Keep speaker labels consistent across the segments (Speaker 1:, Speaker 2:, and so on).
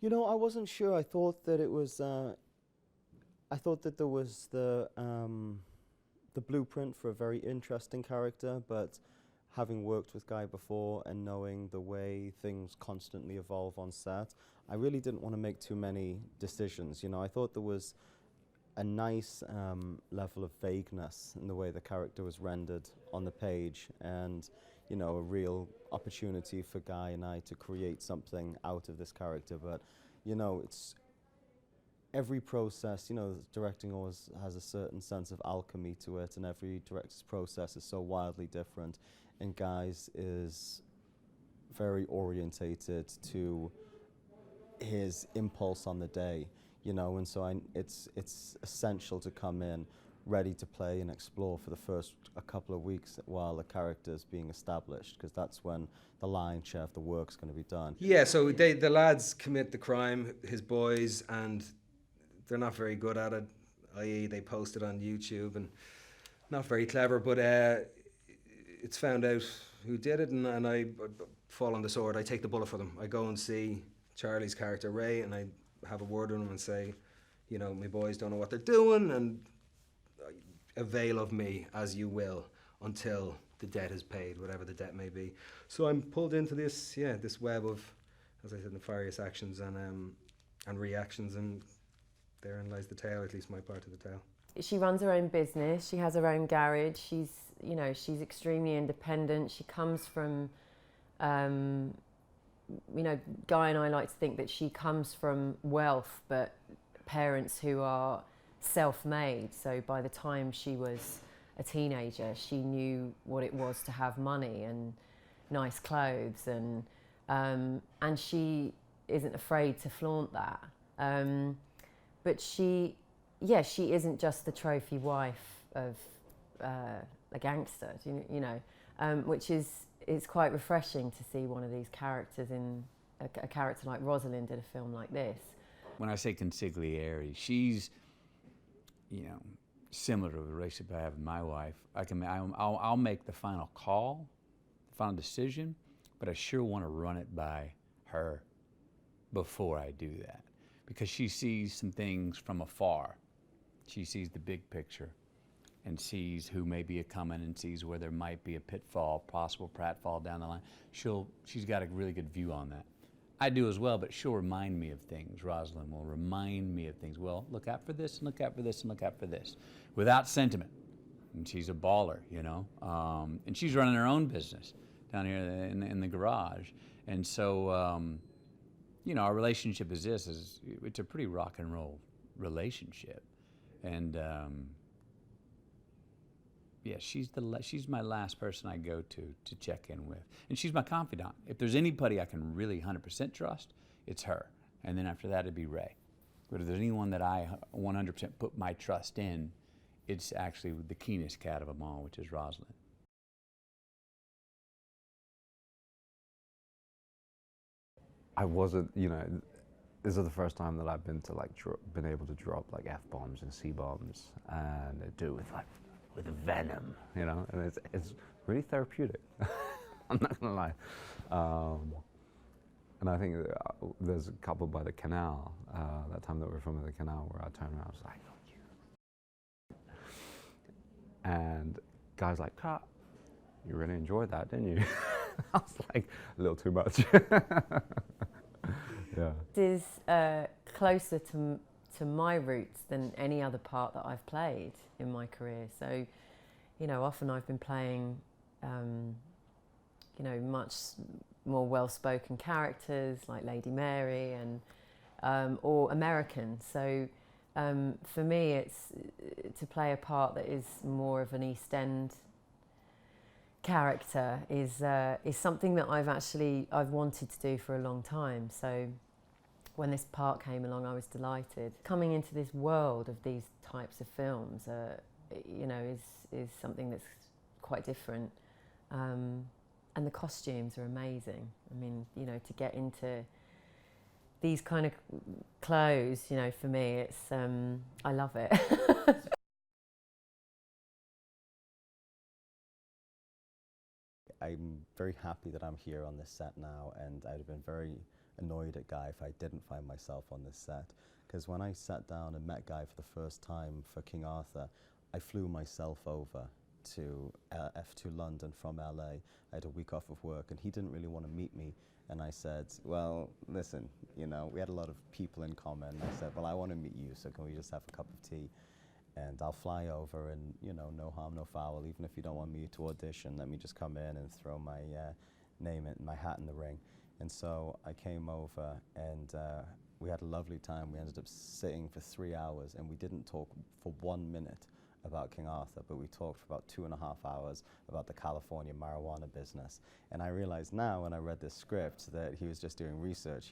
Speaker 1: You know, I wasn't sure. I thought that it was. I thought that there was the blueprint for a very interesting character, but having worked with Guy before and knowing the way things constantly evolve on set, I really didn't want to make too many decisions. You know, I thought there was a nice level of vagueness in the way the character was rendered on the page, and you know, a real opportunity for Guy and I to create something out of this character. But you know, it's every process, you know, directing always has a certain sense of alchemy to it, and every director's process is so wildly different, and Guy's is very orientated to his impulse on the day, you know, and so it's essential to come in ready to play and explore for the first a couple of weeks while the character's being established, because that's when the lion's share of the work's going to be done.
Speaker 2: Yeah, so the lads commit the crime, his boys, and they're not very good at it, i.e. they post it on YouTube and not very clever, but it's found out who did it, and I fall on the sword. I take the bullet for them. I go and see Charlie's character Ray, and I have a word with him and say, you know, my boys don't know what they're doing, and avail of me as you will until the debt is paid, whatever the debt may be. So I'm pulled into this, this web of, as I said, nefarious actions and reactions, and therein lies the tale, at least my part of the tale.
Speaker 3: She runs her own business. She has her own garage. She's extremely independent. She comes from, you know, Guy and I like to think that she comes from wealth, but parents who are self-made. So by the time she was a teenager, she knew what it was to have money and nice clothes, and she isn't afraid to flaunt that. But she isn't just the trophy wife of a gangster, you know, which is quite refreshing to see one of these characters in a character like Rosalind in a film like this.
Speaker 4: When I say consigliere, she's, you know, similar to the relationship I have with my wife. I'll make the final call, the final decision, but I sure want to run it by her before I do that, because she sees some things from afar. She sees the big picture and sees who may be coming and sees where there might be a pitfall, possible pratfall down the line. She's got a really good view on that. I do as well, but she'll remind me of things. Rosalind will remind me of things. Well, look out for this, and look out for this, and look out for this, without sentiment. And she's a baller, you know. And she's running her own business down here in the garage. And so, you know, our relationship is it's a pretty rock and roll relationship. And yeah, she's my last person I go to check in with. And she's my confidant. If there's anybody I can really 100% trust, it's her. And then after that, it'd be Ray. But if there's anyone that I 100% put my trust in, it's actually the keenest cat of them all, which is Rosalind.
Speaker 5: I wasn't, you know, this is the first time that I've been able to drop like F-bombs and C-bombs, and do it with venom, you know, and it's really therapeutic. I'm not gonna lie. And I think there's a couple by the canal, that time that we were filming the canal, where I turned around, I was like, oh, you. And guys like, Cut, you really enjoyed that, didn't you? I was like, a little too much. Yeah.
Speaker 3: It is closer to my roots than any other part that I've played in my career. So, you know, often I've been playing, you know, much more well-spoken characters like Lady Mary and or American. So for me, it's to play a part that is more of an East End character is something that I've wanted to do for a long time. So when this part came along, I was delighted. Coming into this world of these types of films, you know, is something that's quite different. And the costumes are amazing. I mean, you know, to get into these kind of clothes, you know, for me, it's, I love it.
Speaker 1: I'm very happy that I'm here on this set now, and I'd have been very annoyed at Guy if I didn't find myself on this set. Because when I sat down and met Guy for the first time for King Arthur, I flew myself over to London from LA. I had a week off of work, and he didn't really want to meet me. And I said, well, listen, you know, we had a lot of people in common. I said, well, I want to meet you, so can we just have a cup of tea? And I'll fly over, and, you know, no harm, no foul. Even if you don't want me to audition, let me just come in and throw my name in, my hat in the ring. And so I came over, and we had a lovely time. We ended up sitting for 3 hours, and we didn't talk for 1 minute about King Arthur, but we talked for about 2.5 hours about the California marijuana business. And I realized now, when I read this script, that he was just doing research.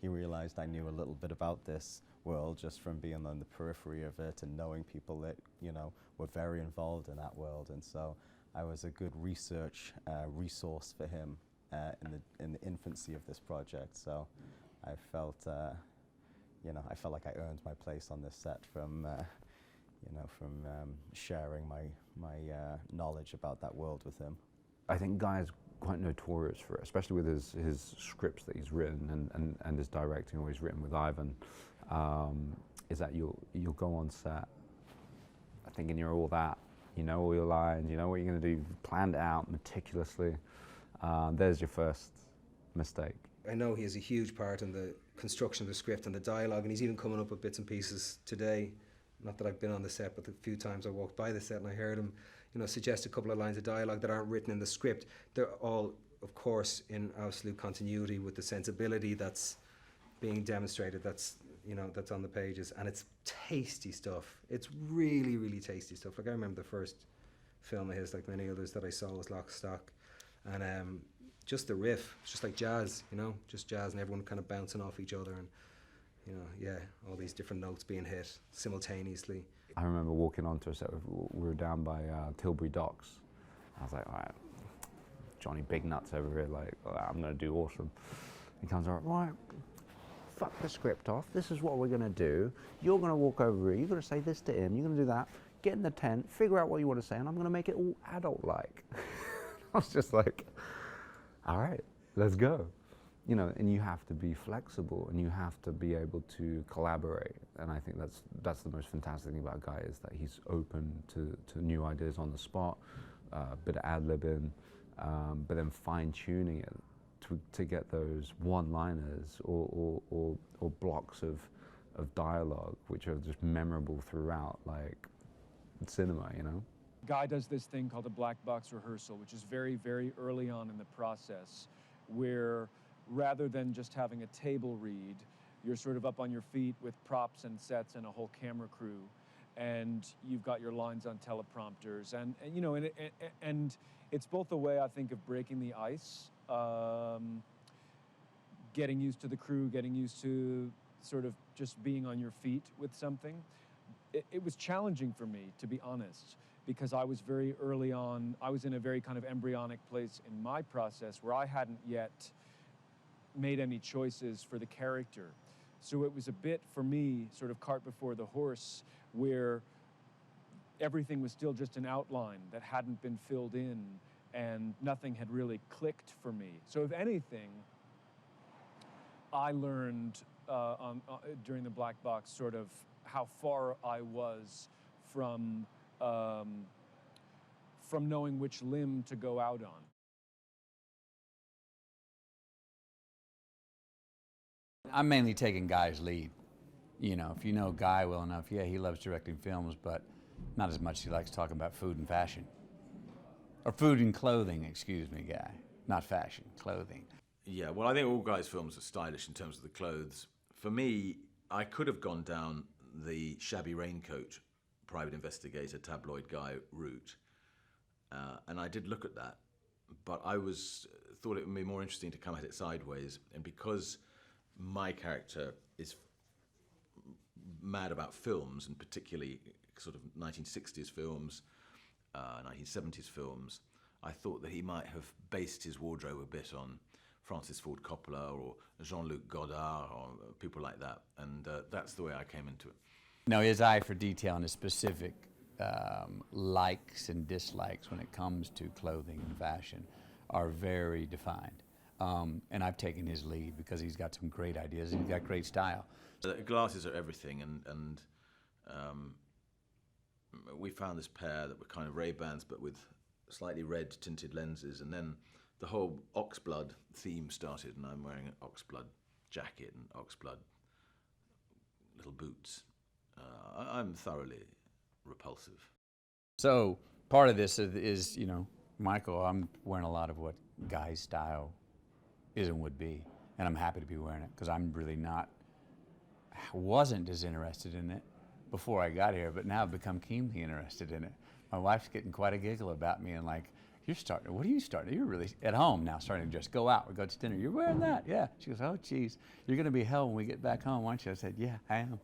Speaker 1: He realized I knew a little bit about this world just from being on the periphery of it and knowing people that, you know, were very involved in that world. And so I was a good research resource for him in the infancy of this project. So I felt, you know, I felt like I earned my place on this set from, you know, from sharing my knowledge about that world with him.
Speaker 5: I think Guy is quite notorious for it, especially with his scripts that he's written and his directing, or he's written with Ivan, is that you'll go on set thinking you're all that, you know all your lines, you know what you're going to do, you've planned it out meticulously. There's your first mistake.
Speaker 2: I know he has a huge part in the construction of the script and the dialogue, and he's even coming up with bits and pieces today. Not that I've been on the set, but the few times I walked by the set and I heard him, you know, suggest a couple of lines of dialogue that aren't written in the script. They're all, of course, in absolute continuity with the sensibility that's being demonstrated, that's, you know, that's on the pages, and it's tasty stuff. It's really, really tasty stuff. Like, I remember the first film of his, like many others that I saw, was Lock, Stock, and just the riff, it's just like jazz, you know, just jazz, and everyone kind of bouncing off each other, and, you know, yeah, all these different notes being hit simultaneously.
Speaker 5: I remember walking onto a set, we were down by Tilbury Docks. I was like, all right, Johnny Big Nuts over here, like, oh, I'm gonna do awesome. He comes over, right, fuck the script off, this is what we're gonna do. You're gonna walk over here, you're gonna say this to him, you're gonna do that, get in the tent, figure out what you wanna say, and I'm gonna make it all adult-like. I was just like, all right, let's go. You know, and you have to be flexible, and you have to be able to collaborate. And I think that's the most fantastic thing about Guy, is that he's open to new ideas on the spot, a bit of ad-libbing, but then fine-tuning it to get those one-liners or blocks of dialogue which are just memorable throughout, like cinema, you know?
Speaker 6: Guy does this thing called a black box rehearsal, which is very, very early on in the process, where rather than just having a table read, you're sort of up on your feet with props and sets and a whole camera crew, and you've got your lines on teleprompters, and you know, and it's both a way, I think, of breaking the ice, getting used to the crew, getting used to sort of just being on your feet with something. It was challenging for me, to be honest, because I was very early on, I was in a very kind of embryonic place in my process where I hadn't yet made any choices for the character. So it was a bit, for me, sort of cart before the horse, where everything was still just an outline that hadn't been filled in, and nothing had really clicked for me. So if anything, I learned during the black box sort of how far I was from knowing which limb to go out on.
Speaker 4: I'm mainly taking Guy's lead. You know, if you know Guy well enough, yeah, he loves directing films, but not as much as he likes talking about food and fashion. Or food and clothing, excuse me, Guy. Not fashion, clothing.
Speaker 7: Yeah, well, I think all Guy's films are stylish in terms of the clothes. For me, I could have gone down the shabby raincoat, private investigator, tabloid guy route. And I did look at that, but I thought it would be more interesting to come at it sideways, and because my character is mad about films, and particularly sort of 1960s films, 1970s films, I thought that he might have based his wardrobe a bit on Francis Ford Coppola or Jean-Luc Godard or people like that, and that's the way I came into it.
Speaker 4: Now, his eye for detail and his specific likes and dislikes when it comes to clothing and fashion are very defined. And I've taken his lead because he's got some great ideas and he's got great style.
Speaker 7: Glasses are everything, and we found this pair that were kind of Ray-Bans but with slightly red tinted lenses, and then the whole oxblood theme started, and I'm wearing an oxblood jacket and oxblood little boots. I'm thoroughly repulsive.
Speaker 4: So part of this is, you know, Michael, I'm wearing a lot of what Guy's style is and would be, and I'm happy to be wearing it because I'm really wasn't as interested in it before I got here, but now I've become keenly interested in it. My wife's getting quite a giggle about me and like, what are you starting? You're really at home now, starting to just go out. We go to dinner. You're wearing that? Yeah. She goes, oh, geez, you're going to be hell when we get back home, aren't you? I said, yeah, I am.